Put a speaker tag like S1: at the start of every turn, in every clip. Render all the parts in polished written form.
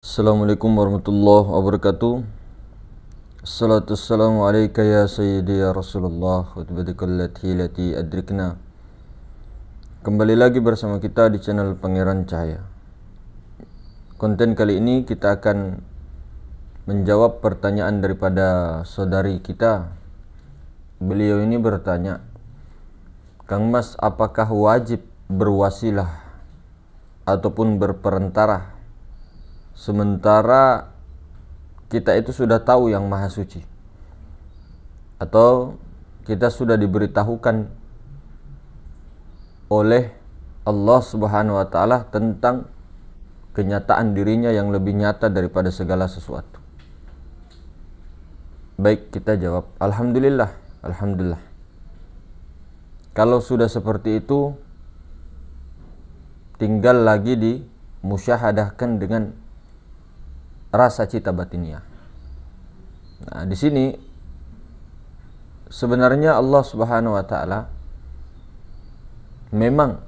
S1: Assalamualaikum warahmatullahi wabarakatuh. Assalatu wassalamu alaika ya sayyidi ya Rasulullah wa tibadikallati lati adrikna. Kembali lagi bersama kita di channel Pangeran Cahaya. Konten kali ini kita akan menjawab pertanyaan daripada saudari kita. Beliau ini bertanya, Kang Mas, apakah wajib berwasilah ataupun berperantara sementara kita itu sudah tahu yang maha suci, atau kita sudah diberitahukan oleh Allah Subhanahu wa Ta'ala tentang kenyataan dirinya yang lebih nyata daripada segala sesuatu. Baik, kita jawab alhamdulillah. Alhamdulillah. Kalau sudah seperti itu, tinggal lagi dimusyahadahkan dengan rasa cita batiniah. Nah, di sini sebenarnya Allah Subhanahu wa Ta'ala memang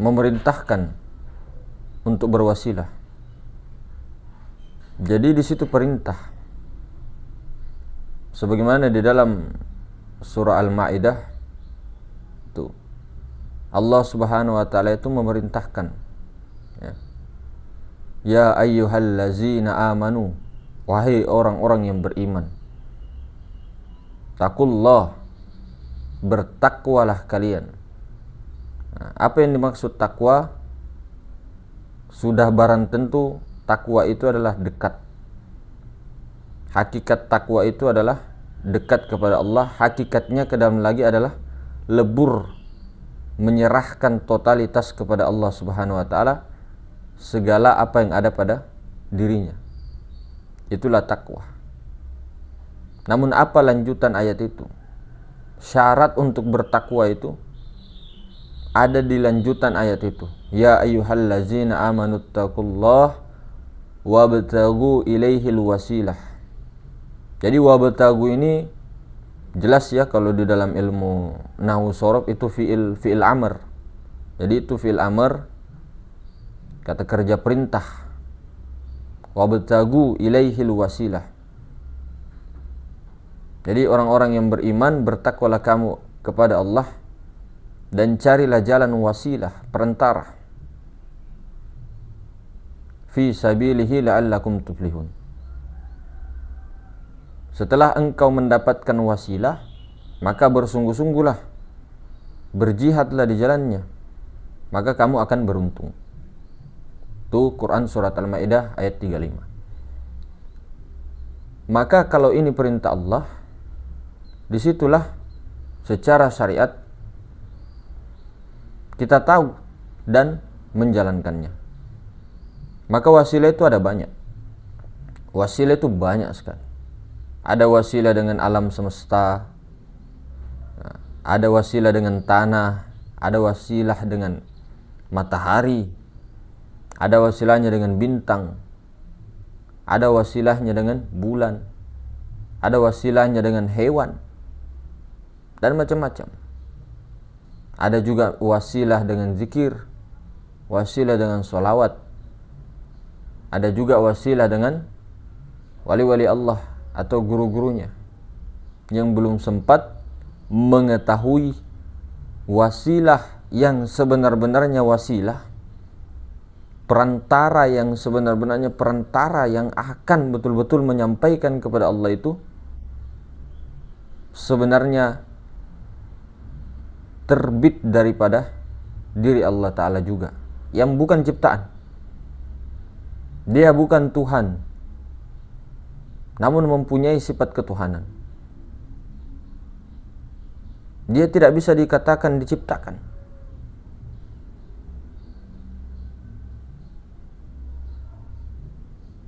S1: memerintahkan untuk berwasilah. Jadi di situ perintah. Sebagaimana di dalam surah Al-Maidah itu Allah Subhanahu wa Ta'ala itu memerintahkan, ya ayyuhallazina amanu, wahai orang-orang yang beriman, taqullah, bertakwalah kalian. Nah, apa yang dimaksud takwa? Sudah barang tentu takwa itu adalah dekat. Hakikat takwa itu adalah dekat kepada Allah. Hakikatnya ke dalam lagi adalah lebur, menyerahkan totalitas kepada Allah Subhanahu wa Ta'ala segala apa yang ada pada dirinya. Itulah takwa. Namun apa lanjutan ayat itu? Syarat untuk bertakwa itu ada di lanjutan ayat itu. Ya ayyuhallazina amanu taqullah wabtagu ilaihil wasilah. Jadi wabtagu ini jelas ya, kalau di dalam ilmu nahwu shorof itu fi'il amr. Jadi itu fi'il amr, kata kerja perintah. Wabtagu ilaihil wasilah. Jadi orang-orang yang beriman, bertakwalah kamu kepada Allah dan carilah jalan wasilah, perantara. Fi sabilihi la'allakum tuflihun. Setelah engkau mendapatkan wasilah, maka bersungguh-sungguhlah, berjihadlah di jalannya, maka kamu akan beruntung. Itu Quran surat Al-Maidah ayat 35. Maka kalau ini perintah Allah, disitulah secara syariat kita tahu dan menjalankannya. Maka wasilah itu ada banyak. Wasilah itu banyak sekali. Ada wasilah dengan alam semesta, ada wasilah dengan tanah, ada wasilah dengan matahari, ada wasilahnya dengan bintang, ada wasilahnya dengan bulan, ada wasilahnya dengan hewan, dan macam-macam. Ada juga wasilah dengan zikir, wasilah dengan sholawat, ada juga wasilah dengan wali-wali Allah atau guru-gurunya yang belum sempat mengetahui wasilah yang sebenar-benarnya wasilah, perantara yang sebenar-benarnya perantara yang akan betul-betul menyampaikan kepada Allah itu sebenarnya terbit daripada diri Allah Ta'ala juga, yang bukan ciptaan. Dia bukan Tuhan, namun mempunyai sifat ketuhanan. Dia tidak bisa dikatakan diciptakan.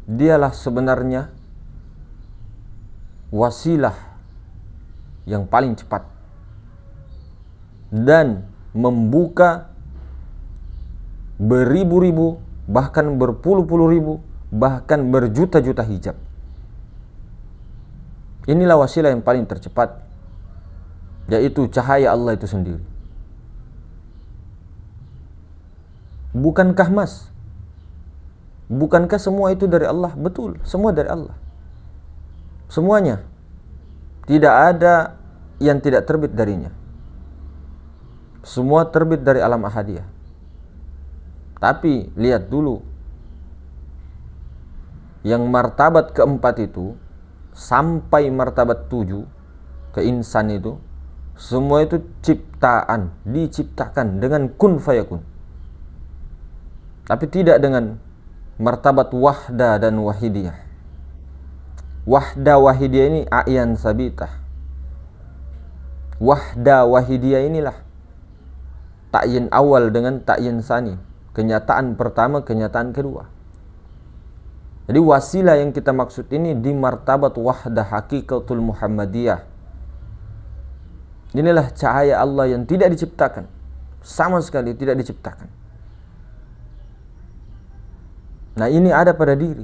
S1: Dialah sebenarnya wasilah yang paling cepat dan membuka beribu-ribu, bahkan berpuluh-puluh ribu, bahkan berjuta-juta hijab. Inilah wasilah yang paling tercepat, yaitu cahaya Allah itu sendiri. Bukankah Mas, Bukankah semua itu dari Allah? Betul, semua dari Allah. Semuanya. Tidak ada yang tidak terbit darinya. Semua terbit dari alam ahadiyah. Tapi lihat dulu, yang martabat keempat itu sampai martabat 7 ke insan itu, semua itu ciptaan, diciptakan dengan kun fayakun. Tapi tidak dengan martabat wahda dan wahidiyah. Wahda wahidiyah ini a'yan sabitah. Wahda wahidiyah inilah ta'yin awal dengan ta'yin sani. Kenyataan pertama, kenyataan kedua. Jadi wasilah yang kita maksud ini di martabat wahda hakikatul Muhammadiyah. Inilah cahaya Allah yang tidak diciptakan, sama sekali tidak diciptakan. Nah, ini ada pada diri.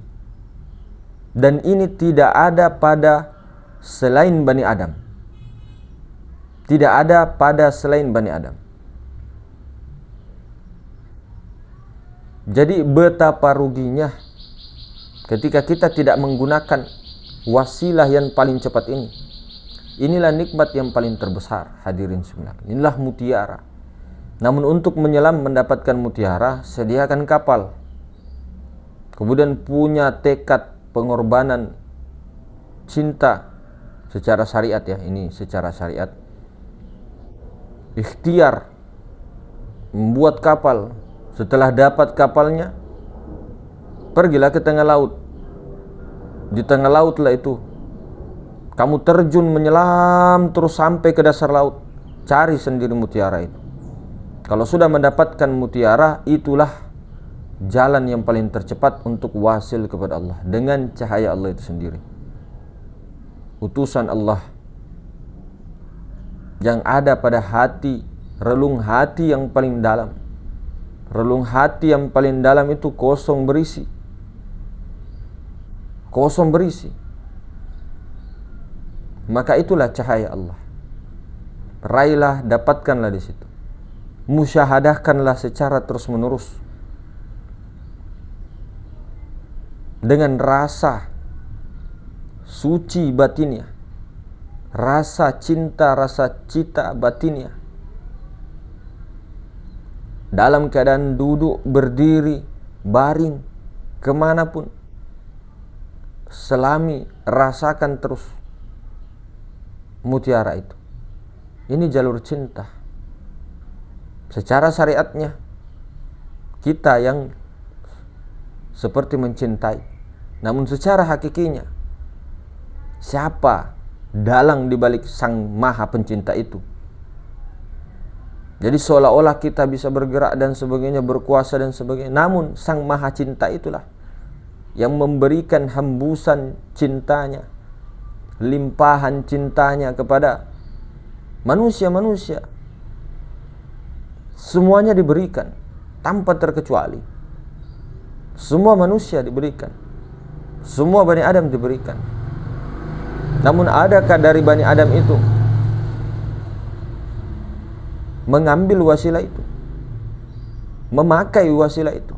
S1: Dan ini tidak ada pada selain Bani Adam. Tidak ada pada selain Bani Adam. Jadi betapa ruginya ketika kita tidak menggunakan wasilah yang paling cepat ini. Inilah nikmat yang paling terbesar, hadirin sebenarnya. Inilah mutiara. Namun untuk menyelam mendapatkan mutiara, sediakan kapal. Kemudian punya tekad pengorbanan cinta secara syariat ya, ini secara syariat. Ikhtiar membuat kapal. Setelah dapat kapalnya, pergilah ke tengah laut. Di tengah laut lah itu kamu terjun menyelam terus sampai ke dasar laut. Cari sendiri mutiara itu. Kalau sudah mendapatkan mutiara, itulah jalan yang paling tercepat untuk wasil kepada Allah dengan cahaya Allah itu sendiri. Utusan Allah yang ada pada hati, relung hati yang paling dalam. Relung hati yang paling dalam itu kosong berisi. Kosong berisi. Maka itulah cahaya Allah. Raihlah, dapatkanlah di situ. Musyahadahkanlah secara terus menerus. Dengan rasa suci batinnya, rasa cinta, rasa cita batinnya. Dalam keadaan duduk, berdiri, baring, kemanapun, selami, rasakan terus mutiara itu. Ini jalur cinta. Secara syariatnya, kita yang seperti mencintai. Namun secara hakikinya, siapa dalang dibalik sang maha pencinta itu? Jadi seolah-olah kita bisa bergerak dan sebagainya, berkuasa dan sebagainya. Namun sang maha cinta itulah yang memberikan hembusan cintanya, limpahan cintanya kepada manusia-manusia. Semuanya diberikan tanpa terkecuali. Semua manusia diberikan. Semua Bani Adam diberikan. Namun adakah dari Bani Adam itu mengambil wasilah itu, memakai wasilah itu?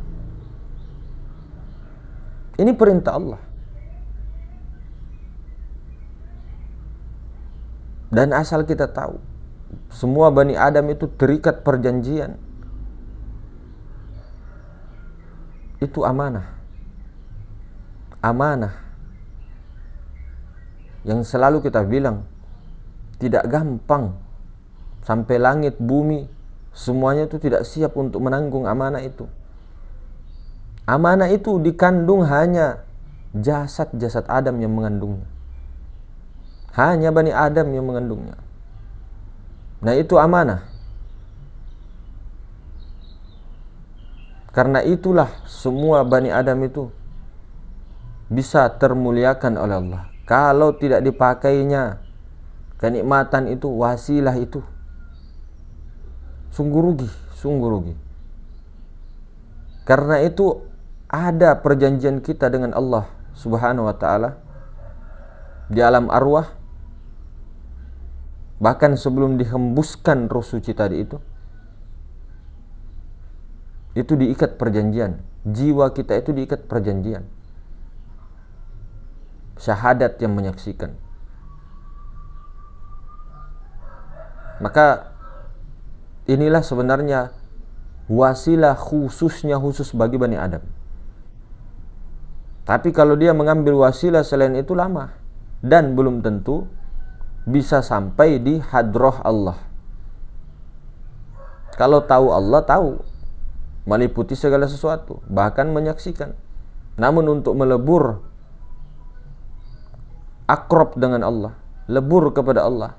S1: Ini perintah Allah. Dan asal kita tahu, semua Bani Adam itu terikat perjanjian. Itu amanah. Amanah yang selalu kita bilang tidak gampang. Sampai langit, bumi, semuanya itu tidak siap untuk menanggung amanah itu. Amanah itu dikandung hanya jasad-jasad Adam yang mengandungnya. Hanya Bani Adam yang mengandungnya. Nah, itu amanah. Karena itulah semua Bani Adam itu bisa termuliakan oleh Allah. Kalau tidak dipakainya kenikmatan itu, wasilah itu, sungguh rugi, sungguh rugi. Karena itu ada perjanjian kita dengan Allah Subhanahu wa ta'ala di alam arwah. Bahkan sebelum dihembuskan roh suci tadi itu, itu diikat perjanjian. Jiwa kita itu diikat perjanjian. Syahadat yang menyaksikan. Maka inilah sebenarnya wasilah khusus bagi Bani Adam. Tapi kalau dia mengambil wasilah selain itu lama dan belum tentu bisa sampai di hadrah Allah. Kalau tahu Allah, tahu meliputi segala sesuatu, bahkan menyaksikan. Namun untuk melebur akrab dengan Allah, lebur kepada Allah,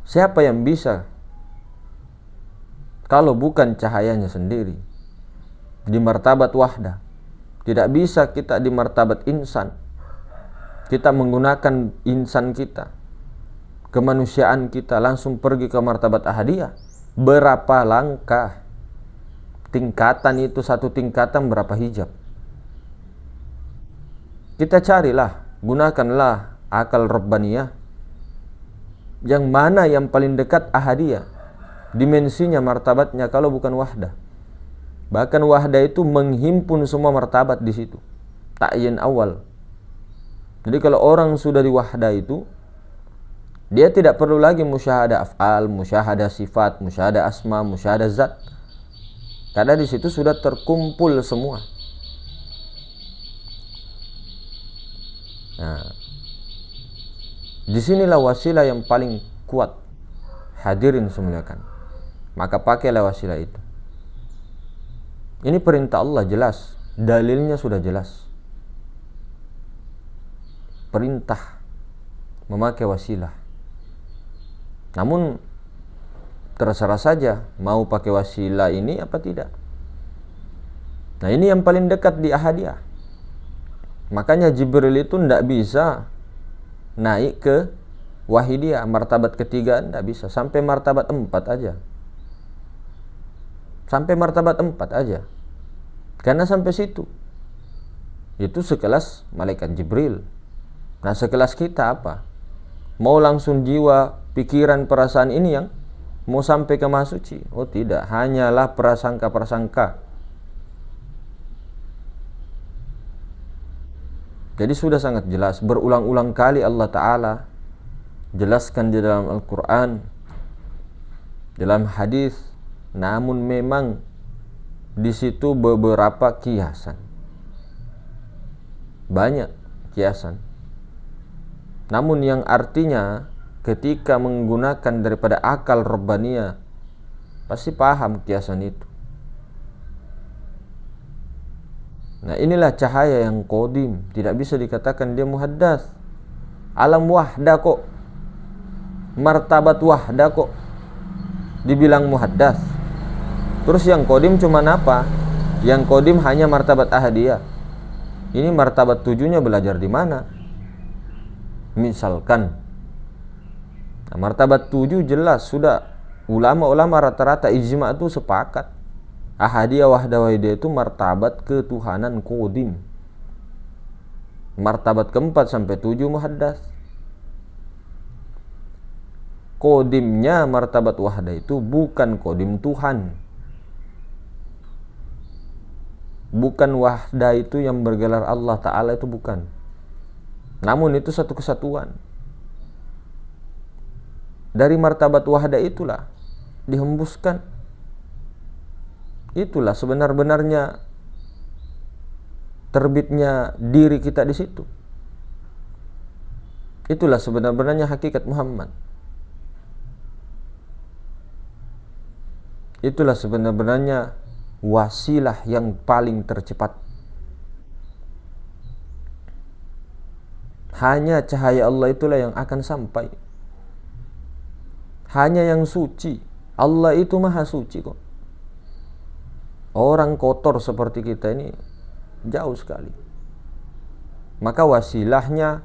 S1: siapa yang bisa kalau bukan cahayanya sendiri? Di martabat wahdah. Tidak bisa kita di martabat insan. Kita menggunakan insan kita, kemanusiaan kita, langsung pergi ke martabat ahadiyah. Berapa langkah? Tingkatan itu, satu tingkatan berapa hijab? Kita carilah, gunakanlah akal rabbaniyah. Yang mana yang paling dekat ahadiyah? Dimensinya, martabatnya, kalau bukan wahdah. Bahkan wahdah itu menghimpun semua martabat di situ. Ta'yin awal. Jadi kalau orang sudah di wahdah itu, dia tidak perlu lagi musyahadah af'al, musyahadah sifat, musyahadah asma, musyahadah zat. Karena di situ sudah terkumpul semua. Nah, disinilah wasilah yang paling kuat. Hadirin semuliakan. Maka pakailah wasilah itu. Ini perintah Allah jelas, dalilnya sudah jelas. Perintah memakai wasilah. Namun terserah saja mau pakai wasilah ini apa tidak. Nah, ini yang paling dekat di ahadiyah. Makanya Jibril itu tidak bisa naik ke wahidiyah, martabat ketiga tidak bisa, sampai martabat 4 aja. Sampai martabat 4 aja. Karena sampai situ itu sekelas malaikat Jibril. Nah, sekelas kita apa? Mau langsung jiwa, pikiran, perasaan ini yang mau sampai ke maha suci? Oh tidak, hanyalah prasangka-prasangka. Jadi sudah sangat jelas, berulang-ulang kali Allah Ta'ala jelaskan di dalam Al-Quran, dalam hadis. Namun memang di situ beberapa kiasan, banyak kiasan. Namun yang artinya ketika menggunakan daripada akal rabbaniyah pasti paham kiasan itu. Nah, inilah cahaya yang qadim, tidak bisa dikatakan dia muhaddas. Alam wahdah kok, martabat wahdah kok dibilang muhaddas. Terus yang qadim cuma apa? Yang qadim hanya martabat ahadiyah. Ini martabat 7-nya belajar di mana? Misalkan, nah, martabat 7 jelas sudah ulama-ulama rata-rata ijma' itu sepakat. Ahadiyah wahdah wahidiyah itu martabat ketuhanan qadim. Martabat keempat sampai 7 muhaddas. Qadimnya martabat wahdah itu bukan qadim Tuhan. Bukan wahdah itu yang bergelar Allah Ta'ala, itu bukan. Namun itu satu kesatuan. Dari martabat wahdah itulah dihembuskan. Itulah sebenar-benarnya terbitnya diri kita di situ. Itulah sebenar-benarnya hakikat Muhammad. Itulah sebenar-benarnya wasilah yang paling tercepat. Hanya cahaya Allah itulah yang akan sampai. Hanya yang suci. Allah itu maha suci kok. Orang kotor seperti kita ini jauh sekali. Maka wasilahnya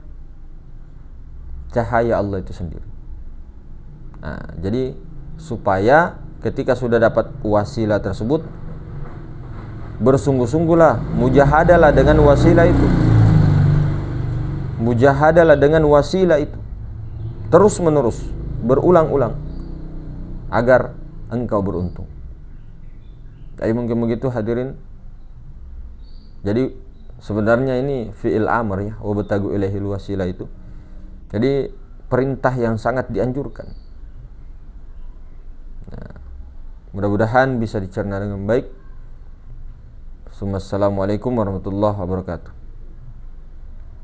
S1: cahaya Allah itu sendiri. Nah, jadi supaya ketika sudah dapat wasilah tersebut, bersungguh-sungguhlah, mujahadalah dengan wasilah itu. Mujahadalah dengan wasilah itu. Terus menerus, berulang-ulang, agar engkau beruntung. Tapi mungkin begitu hadirin. Jadi sebenarnya ini fi'il amr ya, wabtagu ilaihil wasilah itu. Jadi perintah yang sangat dianjurkan. Nah, mudah-mudahan bisa dicerna dengan baik. Assalamualaikum warahmatullahi wabarakatuh.